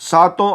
7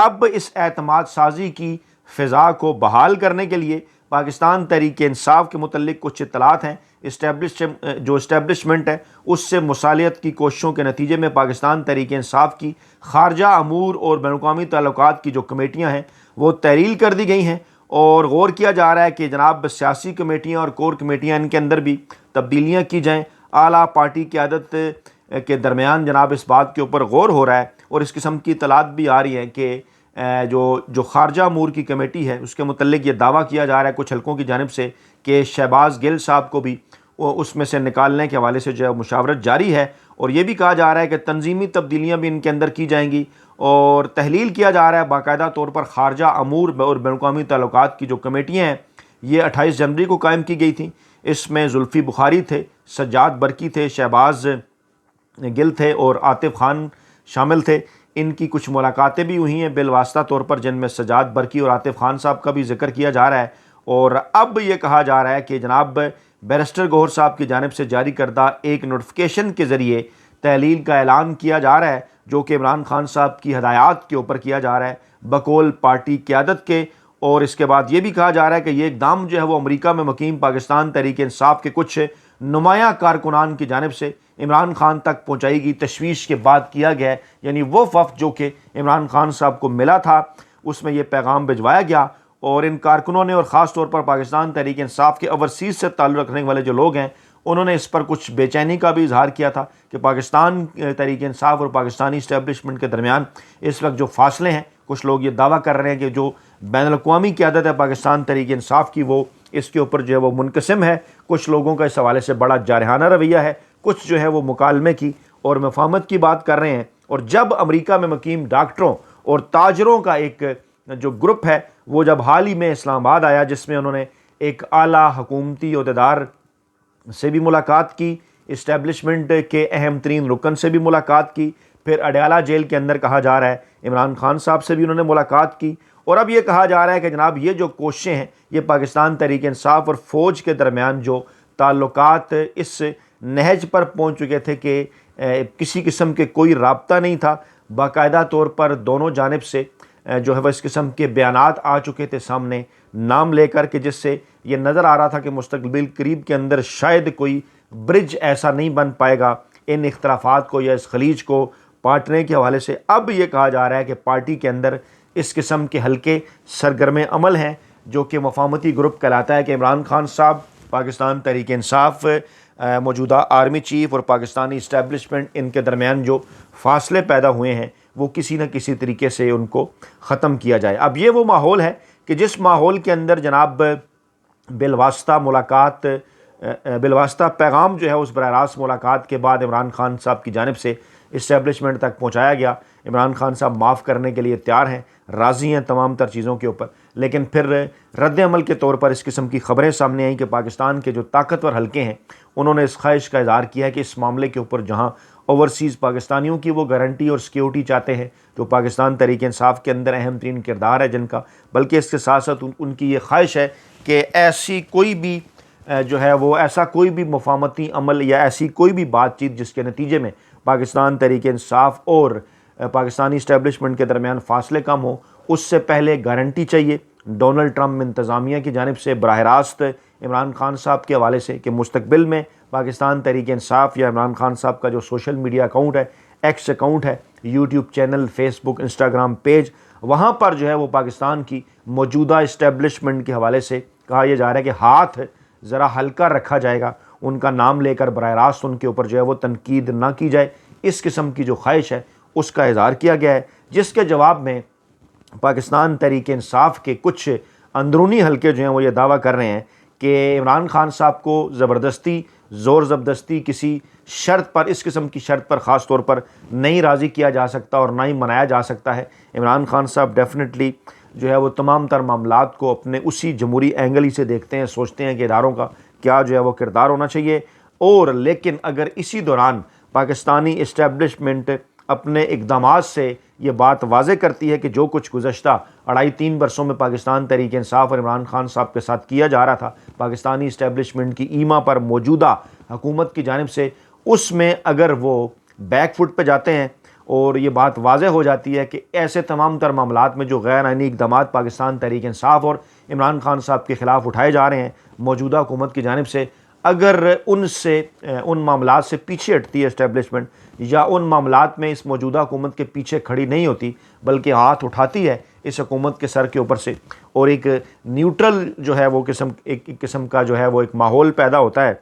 اب اس اعتماد سازی کی فضا کو بحال کرنے کے لیے پاکستان تحریک انصاف کے متعلق کچھ اطلاعات ہیں۔ اسٹیبلشمنٹ ہے اس سے مصالحت کی کوششوں کے نتیجے میں پاکستان تحریک انصاف کی خارجہ امور اور بین الاقوامی تعلقات کی جو کمیٹیاں ہیں وہ تحلیل کر دی گئی ہیں، اور غور کیا جا رہا ہے کہ جناب سیاسی کمیٹیاں اور کور کمیٹیاں ان کے اندر بھی تبدیلیاں کی جائیں۔ اعلیٰ پارٹی قیادت کے درمیان جناب اس بات کے اوپر غور ہو رہا ہے، اور اس قسم کی اطلاعات بھی آ رہی ہیں کہ جو خارجہ امور کی کمیٹی ہے اس کے متعلق یہ دعویٰ کیا جا رہا ہے کچھ حلقوں کی جانب سے کہ شہباز گل صاحب کو بھی اس میں سے نکالنے کے حوالے سے جو ہے مشاورت جاری ہے، اور یہ بھی کہا جا رہا ہے کہ تنظیمی تبدیلیاں بھی ان کے اندر کی جائیں گی، اور تحلیل کیا جا رہا ہے باقاعدہ طور پر خارجہ امور اور بین الاقوامی تعلقات کی جو کمیٹیاں ہیں یہ 28 جنوری کو قائم کی گئی تھیں۔ اس میں زلفی بخاری تھے، سجاد برکی تھے، شہباز گل تھے اور عاطف خان شامل تھے۔ ان کی کچھ ملاقاتیں بھی ہوئی ہیں بالواسطہ طور پر، جن میں سجاد برکی اور عاطف خان صاحب کا بھی ذکر کیا جا رہا ہے، اور اب یہ کہا جا رہا ہے کہ جناب بیرسٹر گوہر صاحب کی جانب سے جاری کردہ ایک نوٹیفیکیشن کے ذریعے تحلیل کا اعلان کیا جا رہا ہے، جو کہ عمران خان صاحب کی ہدایات کے اوپر کیا جا رہا ہے بقول پارٹی قیادت کے، اور اس کے بعد یہ بھی کہا جا رہا ہے کہ یہ اقدام جو ہے وہ امریکہ میں مقیم پاکستان تحریک انصاف کے کچھ نمایاں کارکنان کی جانب سے عمران خان تک پہنچائی گئی تشویش کے بعد کیا گیا ہے، یعنی وہ وفد جو کہ عمران خان صاحب کو ملا تھا اس میں یہ پیغام بھجوایا گیا، اور ان کارکنوں نے اور خاص طور پر پاکستان تحریک انصاف کے اوورسیز سے تعلق رکھنے والے جو لوگ ہیں انہوں نے اس پر کچھ بے چینی کا بھی اظہار کیا تھا کہ پاکستان تحریک انصاف اور پاکستانی اسٹیبلشمنٹ کے درمیان اس وقت جو فاصلے ہیں، کچھ لوگ یہ دعویٰ کر رہے ہیں کہ جو بین الاقوامی قیادت ہے پاکستان تحریک انصاف کی وہ اس کے اوپر جو ہے وہ منقسم ہے، کچھ لوگوں کا اس حوالے سے بڑا جارحانہ رویہ ہے، کچھ جو ہے وہ مکالمے کی اور مفاہمت کی بات کر رہے ہیں۔ اور جب امریکہ میں مقیم ڈاکٹروں اور تاجروں کا ایک جو گروپ ہے وہ جب حال ہی میں اسلام آباد آیا، جس میں انہوں نے ایک اعلیٰ حکومتی عہدیدار سے بھی ملاقات کی، اسٹیبلشمنٹ کے اہم ترین رکن سے بھی ملاقات کی، پھر اڈیالہ جیل کے اندر کہا جا رہا ہے عمران خان صاحب سے بھی انہوں نے ملاقات کی، اور اب یہ کہا جا رہا ہے کہ جناب یہ جو کوششیں ہیں یہ پاکستان تحریک انصاف اور فوج کے درمیان جو تعلقات اس نہج پر پہنچ چکے تھے کہ کسی قسم کے کوئی رابطہ نہیں تھا، باقاعدہ طور پر دونوں جانب سے جو ہے وہ اس قسم کے بیانات آ چکے تھے سامنے نام لے کر، کہ جس سے یہ نظر آ رہا تھا کہ مستقبل قریب کے اندر شاید کوئی برج ایسا نہیں بن پائے گا ان اختلافات کو یا اس خلیج کو پاٹنے کے حوالے سے۔ اب یہ کہا جا رہا ہے کہ پارٹی کے اندر اس قسم کے حلقے سرگرم عمل ہیں جو کہ مفاہمتی گروپ کہلاتا ہے، کہ عمران خان صاحب، پاکستان تحریک انصاف، موجودہ آرمی چیف اور پاکستانی اسٹیبلشمنٹ، ان کے درمیان جو فاصلے پیدا ہوئے ہیں وہ کسی نہ کسی طریقے سے ان کو ختم کیا جائے۔ اب یہ وہ ماحول ہے کہ جس ماحول کے اندر جناب بالواسطہ ملاقات، بالواسطہ پیغام جو ہے اس براہ راست ملاقات کے بعد عمران خان صاحب کی جانب سے اسٹیبلشمنٹ تک پہنچایا گیا۔ عمران خان صاحب معاف کرنے کے لیے تیار ہیں، راضی ہیں تمام تر چیزوں کے اوپر، لیکن پھر رد عمل کے طور پر اس قسم کی خبریں سامنے آئیں کہ پاکستان کے جو طاقتور حلقے ہیں انہوں نے اس خواہش کا اظہار کیا ہے کہ اس معاملے کے اوپر جہاں اوورسیز پاکستانیوں کی وہ گارنٹی اور سیکیورٹی چاہتے ہیں جو پاکستان تحریک انصاف کے اندر اہم ترین کردار ہے جن کا، بلکہ اس کے ساتھ ساتھ ان کی یہ خواہش ہے کہ ایسی کوئی بھی جو ہے وہ ایسا کوئی بھی مفاہمتی عمل یا ایسی کوئی بھی بات چیت جس کے نتیجے میں پاکستان تحریک انصاف اور پاکستانی اسٹیبلشمنٹ کے درمیان فاصلے کم ہوں، اس سے پہلے گارنٹی چاہیے ڈونلڈ ٹرمپ انتظامیہ کی جانب سے براہ راست عمران خان صاحب کے حوالے سے کہ مستقبل میں پاکستان تحریک انصاف یا عمران خان صاحب کا جو سوشل میڈیا اکاؤنٹ ہے، ایکس اکاؤنٹ ہے، یوٹیوب چینل، فیس بک، انسٹاگرام پیج، وہاں پر جو ہے وہ پاکستان کی موجودہ اسٹیبلشمنٹ کے حوالے سے کہا یہ جا رہا ہے کہ ہاتھ ذرا ہلکا رکھا جائے گا، ان کا نام لے کر براہ راست ان کے اوپر جو ہے وہ تنقید نہ کی جائے، اس قسم کی جو خواہش ہے اس کا اظہار کیا گیا ہے، جس کے جواب میں پاکستان تحریک انصاف کے کچھ اندرونی حلقے جو ہیں وہ یہ دعویٰ کر رہے ہیں کہ عمران خان صاحب کو زبردستی، زور زبردستی کسی شرط پر، اس قسم کی شرط پر خاص طور پر نہیں راضی کیا جا سکتا اور نہ ہی منایا جا سکتا ہے۔ عمران خان صاحب ڈیفینیٹلی جو ہے وہ تمام تر معاملات کو اپنے اسی جمہوری اینگل ہی سے دیکھتے ہیں، سوچتے ہیں کہ اداروں کا کیا جو ہے وہ کردار ہونا چاہیے، اور لیکن اگر اسی دوران پاکستانی اسٹیبلشمنٹ اپنے اقدامات سے یہ بات واضح کرتی ہے کہ جو کچھ گزشتہ 2.5-3 برسوں میں پاکستان تحریک انصاف اور عمران خان صاحب کے ساتھ کیا جا رہا تھا پاکستانی اسٹیبلشمنٹ کی ایما پر موجودہ حکومت کی جانب سے، اس میں اگر وہ بیک فٹ پہ جاتے ہیں اور یہ بات واضح ہو جاتی ہے کہ ایسے تمام تر معاملات میں جو غیر آئینی اقدامات پاکستان تحریک انصاف اور عمران خان صاحب کے خلاف اٹھائے جا رہے ہیں موجودہ حکومت کی جانب سے، اگر ان معاملات سے پیچھے ہٹتی ہے اسٹیبلشمنٹ، یا ان معاملات میں اس موجودہ حکومت کے پیچھے کھڑی نہیں ہوتی بلکہ ہاتھ اٹھاتی ہے اس حکومت کے سر کے اوپر سے، اور ایک نیوٹرل جو ہے وہ ایک قسم کا جو ہے وہ ایک ماحول پیدا ہوتا ہے،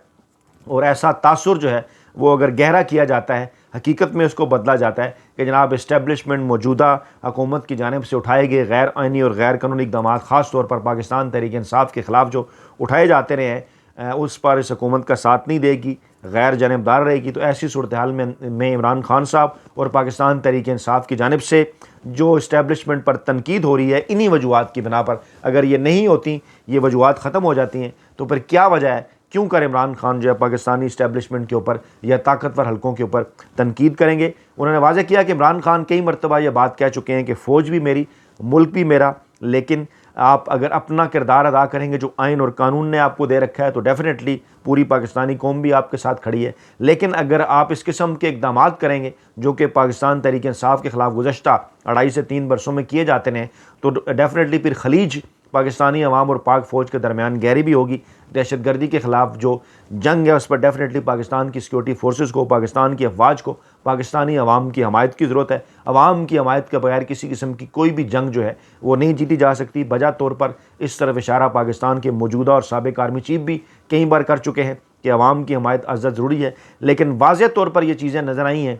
اور ایسا تاثر جو ہے وہ اگر گہرا کیا جاتا ہے، حقیقت میں اس کو بدلا جاتا ہے کہ جناب اسٹیبلشمنٹ موجودہ حکومت کی جانب سے اٹھائے گئے غیر آئینی اور غیر قانونی اقدامات، خاص طور پر پاکستان تحریک انصاف کے خلاف جو اٹھائے جاتے رہے ہیں، اس پر اس حکومت کا ساتھ نہیں دے گی، غیر جانبدار رہے گی، تو ایسی صورتحال میں عمران خان صاحب اور پاکستان تحریک انصاف کی جانب سے جو اسٹیبلشمنٹ پر تنقید ہو رہی ہے انہی وجوہات کی بنا پر، اگر یہ نہیں ہوتی، یہ وجوہات ختم ہو جاتی ہیں، تو پھر کیا وجہ ہے کیوں کر عمران خان جو ہے پاکستانی اسٹیبلشمنٹ کے اوپر یا طاقتور حلقوں کے اوپر تنقید کریں گے؟ انہوں نے واضح کیا کہ عمران خان کئی مرتبہ یہ بات کہہ چکے ہیں کہ فوج بھی میری، ملک بھی میرا، لیکن آپ اگر اپنا کردار ادا کریں گے جو آئین اور قانون نے آپ کو دے رکھا ہے تو ڈیفینیٹلی پوری پاکستانی قوم بھی آپ کے ساتھ کھڑی ہے، لیکن اگر آپ اس قسم کے اقدامات کریں گے جو کہ پاکستان تحریک انصاف کے خلاف گزشتہ 2.5 سے 3 برسوں میں کیے جاتے ہیں، تو ڈیفینیٹلی پھر خلیج پاکستانی عوام اور پاک فوج کے درمیان گہری بھی ہوگی، دہشت گردی کے خلاف جو جنگ ہے اس پر ڈیفینیٹلی پاکستان کی سیکورٹی فورسز کو، پاکستان کی افواج کو، پاکستانی عوام کی حمایت کی ضرورت ہے۔ عوام کی حمایت کے بغیر کسی قسم کی کوئی بھی جنگ جو ہے وہ نہیں جیتی جا سکتی۔ بجا طور پر اس طرف اشارہ پاکستان کے موجودہ اور سابق آرمی چیف بھی کئی بار کر چکے ہیں کہ عوام کی حمایت ازحد ضروری ہے، لیکن واضح طور پر یہ چیزیں نظر آئی ہیں۔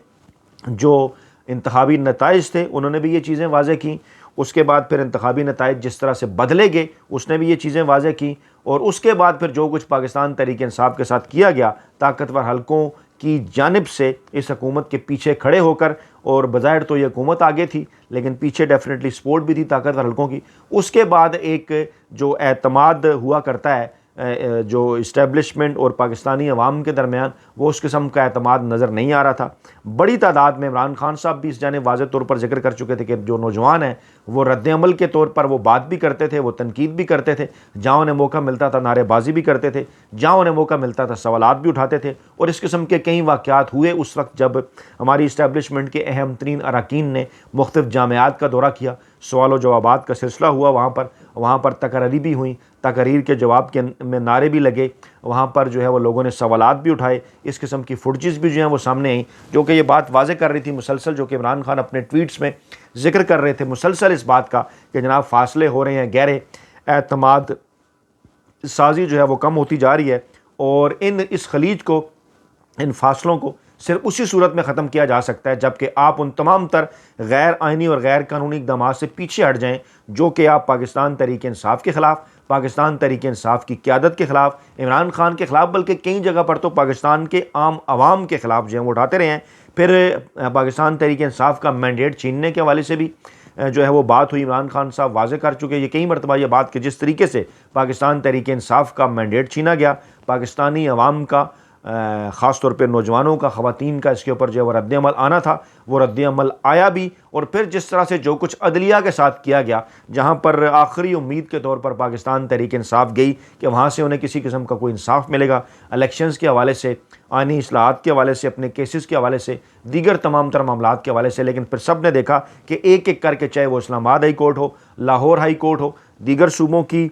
جو انتخابی نتائج تھے انہوں نے بھی یہ چیزیں واضح کیں، اس کے بعد پھر انتخابی نتائج جس طرح سے بدلے گئے اس نے بھی یہ چیزیں واضح کی، اور اس کے بعد پھر جو کچھ پاکستان تحریک انصاف کے ساتھ کیا گیا طاقتور حلقوں کی جانب سے اس حکومت کے پیچھے کھڑے ہو کر، اور بظاہر تو یہ حکومت آگے تھی لیکن پیچھے ڈیفینیٹلی سپورٹ بھی تھی طاقتور حلقوں کی، اس کے بعد ایک جو اعتماد ہوا کرتا ہے جو اسٹیبلشمنٹ اور پاکستانی عوام کے درمیان، وہ اس قسم کا اعتماد نظر نہیں آ رہا تھا۔ بڑی تعداد میں عمران خان صاحب بھی اس جانب واضح طور پر ذکر کر چکے تھے کہ جو نوجوان ہیں وہ رد عمل کے طور پر وہ بات بھی کرتے تھے، وہ تنقید بھی کرتے تھے، جہاں انہیں موقع ملتا تھا نعرے بازی بھی کرتے تھے، جہاں انہیں موقع ملتا تھا سوالات بھی اٹھاتے تھے، اور اس قسم کے کئی واقعات ہوئے اس وقت جب ہماری اسٹیبلشمنٹ کے اہم ترین اراکین نے مختلف جامعات کا دورہ کیا، سوال و جوابات کا سلسلہ ہوا، وہاں پر تقرری بھی ہوئیں، تقریر کے جواب میں نعرے بھی لگے، وہاں پر جو ہے وہ لوگوں نے سوالات بھی اٹھائے، اس قسم کی فوٹیجز بھی جو ہیں وہ سامنے آئیں جو کہ یہ بات واضح کر رہی تھی مسلسل، جو کہ عمران خان اپنے ٹویٹس میں ذکر کر رہے تھے مسلسل اس بات کا کہ جناب فاصلے ہو رہے ہیں گہرے، اعتماد سازی جو ہے وہ کم ہوتی جا رہی ہے، اور اس خلیج کو، ان فاصلوں کو صرف اسی صورت میں ختم کیا جا سکتا ہے جبکہ آپ ان تمام تر غیر آئینی اور غیر قانونی اقدامات سے پیچھے ہٹ جائیں جو کہ آپ پاکستان تحریک انصاف کے خلاف، پاکستان تحریک انصاف کی قیادت کے خلاف، عمران خان کے خلاف، بلکہ کئی جگہ پر تو پاکستان کے عام عوام کے خلاف جو ہیں وہ اٹھاتے رہے ہیں۔ پھر پاکستان تحریک انصاف کا مینڈیٹ چھیننے کے حوالے سے بھی جو ہے وہ بات ہوئی، عمران خان صاحب واضح کر چکے یہ کئی مرتبہ یہ بات کہ جس طریقے سے پاکستان تحریک انصاف کا مینڈیٹ چھینا گیا، پاکستانی عوام کا، خاص طور پہ نوجوانوں کا، خواتین کا اس کے اوپر جو ہے وہ رد عمل آنا تھا، وہ رد عمل آیا بھی، اور پھر جس طرح سے جو کچھ عدلیہ کے ساتھ کیا گیا، جہاں پر آخری امید کے طور پر پاکستان تحریک انصاف گئی کہ وہاں سے انہیں کسی قسم کا کوئی انصاف ملے گا، الیکشنز کے حوالے سے، آئینی اصلاحات کے حوالے سے، اپنے کیسز کے حوالے سے، دیگر تمام تر معاملات کے حوالے سے، لیکن پھر سب نے دیکھا کہ ایک ایک کر کے، چاہے وہ اسلام آباد ہائی کورٹ ہو، لاہور ہائی کورٹ ہو، دیگر صوبوں کی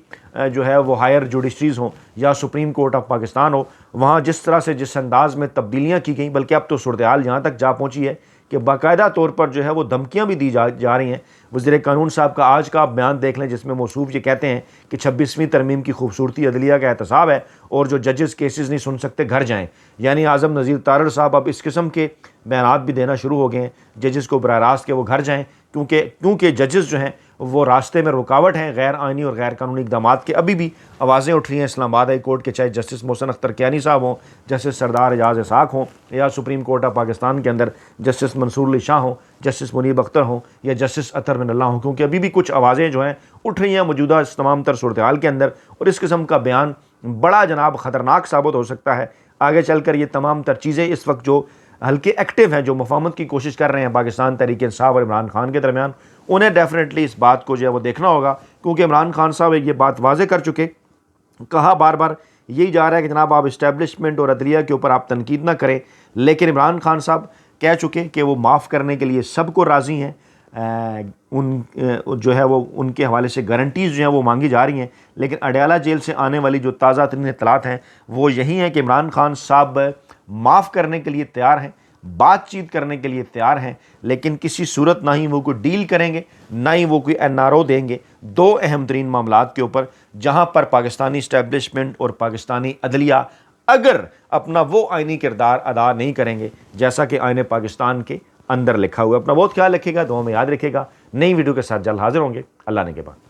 جو ہے وہ ہائر جوڈیشریز ہوں، یا سپریم کورٹ آف پاکستان ہو، وہاں جس طرح سے جس انداز میں تبدیلیاں کی گئیں، بلکہ اب تو صورتحال یہاں تک جا پہنچی ہے کہ باقاعدہ طور پر جو ہے وہ دھمکیاں بھی دی جا رہی ہیں۔ وزیر قانون صاحب کا آج کا آپ بیان دیکھ لیں جس میں موصوف یہ کہتے ہیں کہ 26ویں ترمیم کی خوبصورتی عدلیہ کا احتساب ہے، اور جو ججز کیسز نہیں سن سکتے گھر جائیں، یعنی اعظم نذیر تارڑ صاحب اب اس قسم کے بیانات بھی دینا شروع ہو گئے ہیں ججز کو براہ راست کہ وہ گھر جائیں، کیونکہ ججز جو ہیں وہ راستے میں رکاوٹ ہیں غیر آئینی اور غیر قانونی اقدامات کے۔ ابھی بھی آوازیں اٹھ رہی ہیں اسلام آباد ہائی کورٹ کے، چاہے جسٹس محسن اختر کیانی صاحب ہوں، جسٹس سردار اعجاز اسحاق ہوں، یا سپریم کورٹ آف پاکستان کے اندر جسٹس منصور علی شاہ ہوں، جسٹس منیب اختر ہوں، یا جسٹس اطہر من اللہ ہوں، کیونکہ ابھی بھی کچھ آوازیں جو ہیں اٹھ رہی ہیں موجودہ اس تمام تر صورتحال کے اندر، اور اس قسم کا بیان بڑا جناب خطرناک ثابت ہو سکتا ہے آگے چل کر۔ یہ تمام تر چیزیں اس وقت جو حلقے ایکٹیو ہیں، جو مفاہمت کی کوشش کر رہے ہیں پاکستان تحریک انصاف اور عمران خان کے درمیان، انہیں ڈیفینیٹلی اس بات کو جو ہے وہ دیکھنا ہوگا، کیونکہ عمران خان صاحب یہ بات واضح کر چکے، کہا بار بار یہی جا رہا ہے کہ جناب آپ اسٹیبلشمنٹ اور عدلیہ کے اوپر آپ تنقید نہ کریں، لیکن عمران خان صاحب کہہ چکے کہ وہ معاف کرنے کے لیے سب کو راضی ہیں، ان جو ہے وہ ان کے حوالے سے گارنٹیز جو ہیں وہ مانگی جا رہی ہیں، لیکن اڈیالہ جیل سے آنے والی جو تازہ ترین اطلاعات ہیں وہ یہی ہیں کہ عمران خان صاحب معاف کرنے کے لیے تیار ہیں، بات چیت کرنے کے لیے تیار ہیں، لیکن کسی صورت نہ ہی وہ کوئی ڈیل کریں گے، نہ ہی وہ کوئی NRO دیں گے، دو اہم ترین معاملات کے اوپر جہاں پر پاکستانی اسٹیبلشمنٹ اور پاکستانی عدلیہ اگر اپنا وہ آئینی کردار ادا نہیں کریں گے جیسا کہ آئین پاکستان کے اندر لکھا ہوا ہے۔ اپنا بہت خیال رکھے گا، دعاؤں میں یاد رکھے گا۔ نئی ویڈیو کے ساتھ جلد حاضر ہوں گے، اللہ نے کے بعد۔